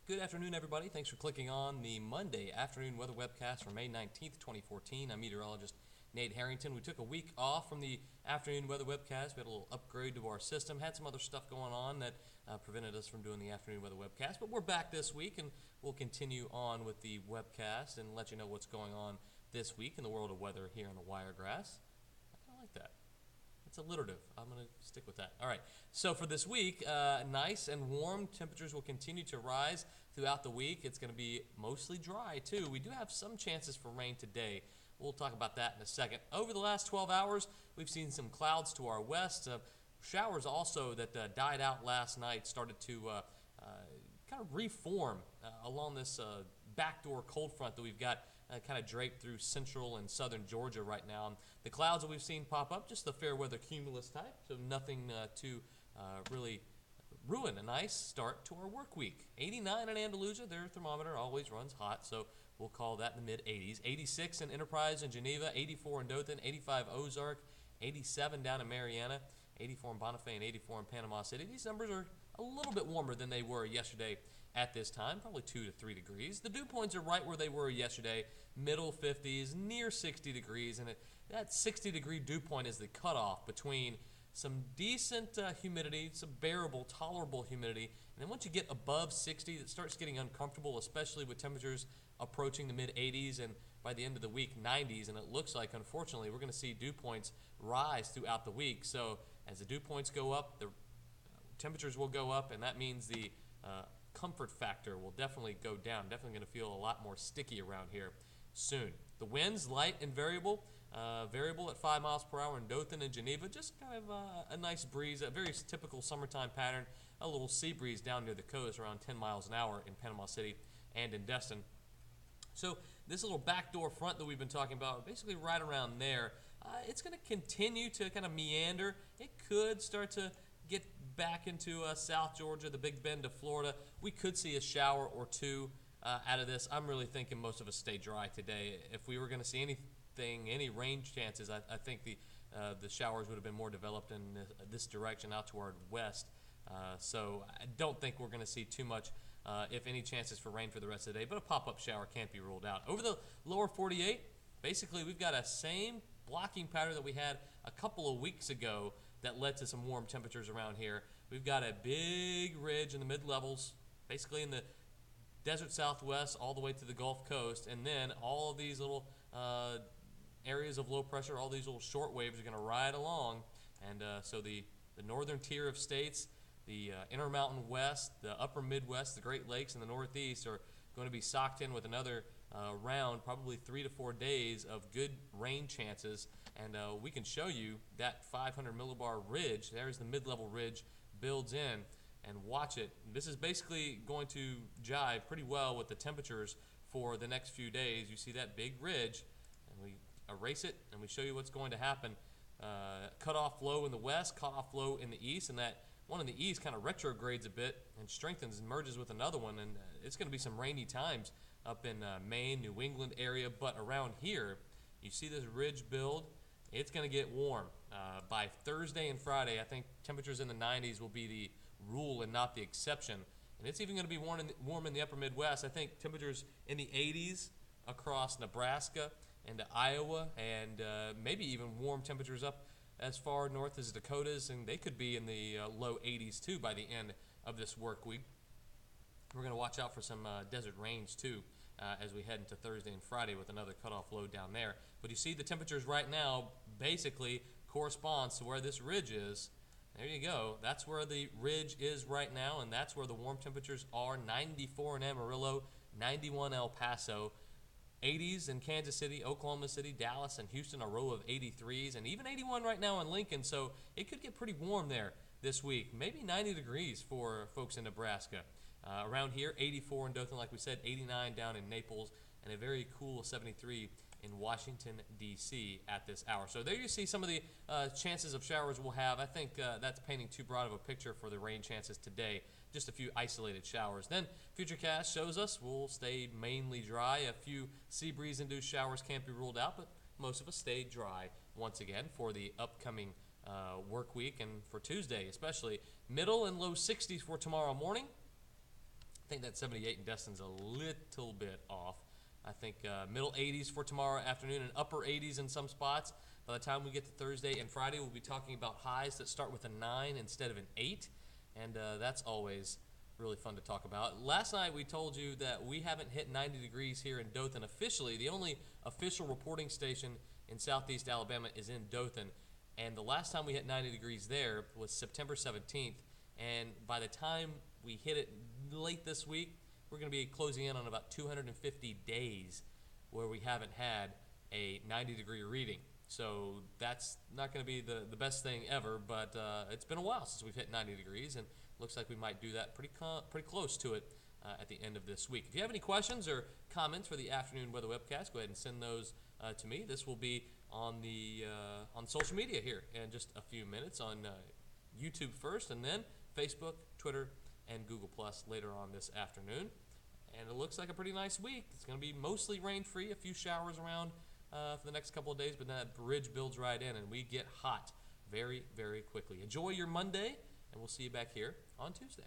Good afternoon, everybody. Thanks for clicking on the Monday Afternoon Weather Webcast for May 19th, 2014. I'm meteorologist Nate Harrington. We took a week off from the Afternoon Weather Webcast. We had a little upgrade to our system. Had some other stuff going on that prevented us from doing the Afternoon Weather Webcast. But we're back this week, and we'll continue on with the webcast and let you know what's going on this week in the world of weather here on the Wiregrass. I kind of like that. It's alliterative. I'm going to stick with that. All right. So for this week, nice and warm. Temperatures will continue to rise throughout the week. It's going to be mostly dry, too. We do have some chances for rain today. We'll talk about that in a second. Over the last 12 hours, we've seen some clouds to our west. Showers also that died out last night started to kind of reform along this backdoor cold front that we've got kind of draped through central and southern Georgia right now. And the clouds that we've seen pop up, just the fair weather cumulus type, so nothing to really ruin a nice start to our work week. 89 in Andalusia, their thermometer always runs hot, so we'll call that in the mid-80s. 86 in Enterprise and Geneva, 84 in Dothan, 85 Ozark, 87 down in Mariana, 84 in Bonifay, and 84 in Panama City. These numbers are a little bit warmer than they were yesterday at this time, probably 2 to 3 degrees. The dew points are right where they were yesterday, middle 50s, near 60 degrees, and that 60-degree dew point is the cutoff between some decent humidity, some bearable, tolerable humidity, and then once you get above 60, it starts getting uncomfortable, especially with temperatures approaching the mid-80s and by the end of the week, 90s, and it looks like, unfortunately, we're going to see dew points rise throughout the week. So as the dew points go up, the temperatures will go up, and that means the comfort factor will definitely go down. Definitely going to feel a lot more sticky around here soon. The winds, light and variable at 5 miles per hour in Dothan and Geneva. Just kind of a nice breeze, a very typical summertime pattern. A little sea breeze down near the coast, around 10 miles an hour in Panama City and in Destin. So this little backdoor front that we've been talking about, basically right around there, it's going to continue to kind of meander. It could start to get back into South Georgia, the Big Bend of Florida. We could see a shower or two out of this. I'm really thinking most of us stay dry today. If we were going to see anything, any rain chances, I think the showers would have been more developed in this direction out toward west. So I don't think we're going to see too much, if any, chances for rain for the rest of the day. But a pop-up shower can't be ruled out. Over the lower 48, basically we've got a same blocking pattern that we had a couple of weeks ago that led to some warm temperatures around here. We've got a big ridge in the mid-levels, basically in the desert southwest all the way to the Gulf Coast, and then all of these little areas of low pressure, all these little short waves are going to ride along, and so the northern tier of states, the Intermountain West, the upper Midwest, the Great Lakes, and the Northeast are going to be socked in with another round, probably 3 to 4 days of good rain chances, and we can show you that 500 millibar ridge. There's the mid-level ridge builds in, and watch it. This is basically going to jive pretty well with the temperatures for the next few days. You see that big ridge, and we erase it, and we show you what's going to happen. Cutoff low in the west, cutoff low in the east, and that one in the east kind of retrogrades a bit and strengthens and merges with another one, and it's going to be some rainy times up in Maine, New England area, but around here, you see this ridge build. It's going to get warm. By Thursday and Friday, I think temperatures in the 90s will be the rule and not the exception, and it's even going to be warm in the upper Midwest. I think temperatures in the 80s across Nebraska and Iowa, and maybe even warm temperatures up as far north as Dakotas, and they could be in the low 80s too by the end of this work week. We're going to watch out for some desert rains too as we head into Thursday and Friday with another cutoff low down there. But you see the temperatures right now basically corresponds to where this ridge is. There you go. That's where the ridge is right now, and that's where the warm temperatures are. 94 in Amarillo, 91 El Paso, 80s in Kansas City, Oklahoma City, Dallas, and Houston, a row of 83s, and even 81 right now in Lincoln, so it could get pretty warm there this week. Maybe 90 degrees for folks in Nebraska. Around here, 84 in Dothan, like we said, 89 down in Naples, and a very cool 73 in Washington, D.C. at this hour. So there you see some of the chances of showers we'll have. I think that's painting too broad of a picture for the rain chances today. Just a few isolated showers. Then Futurecast shows us we'll stay mainly dry. A few sea breeze-induced showers can't be ruled out, but most of us stay dry once again for the upcoming work week and for Tuesday especially. Middle and low 60s for tomorrow morning. I think that 78 in Destin's a little bit off. I think middle 80s for tomorrow afternoon and upper 80s in some spots. By the time we get to Thursday and Friday, we'll be talking about highs that start with a 9 instead of an 8. And that's always really fun to talk about. Last night we told you that we haven't hit 90 degrees here in Dothan officially. The only official reporting station in southeast Alabama is in Dothan. And the last time we hit 90 degrees there was September 17th. And by the time we hit it late this week, we're going to be closing in on about 250 days where we haven't had a 90-degree reading. So that's not going to be the best thing ever, but it's been a while since we've hit 90 degrees, and looks like we might do that pretty close to it at the end of this week. If you have any questions or comments for the Afternoon Weather Webcast, go ahead and send those to me. This will be on social media here in just a few minutes, on YouTube first, and then Facebook, Twitter, and Google Plus later on this afternoon. And it looks like a pretty nice week. It's going to be mostly rain-free, a few showers around for the next couple of days, but then that bridge builds right in, and we get hot very, very quickly. Enjoy your Monday, and we'll see you back here on Tuesday.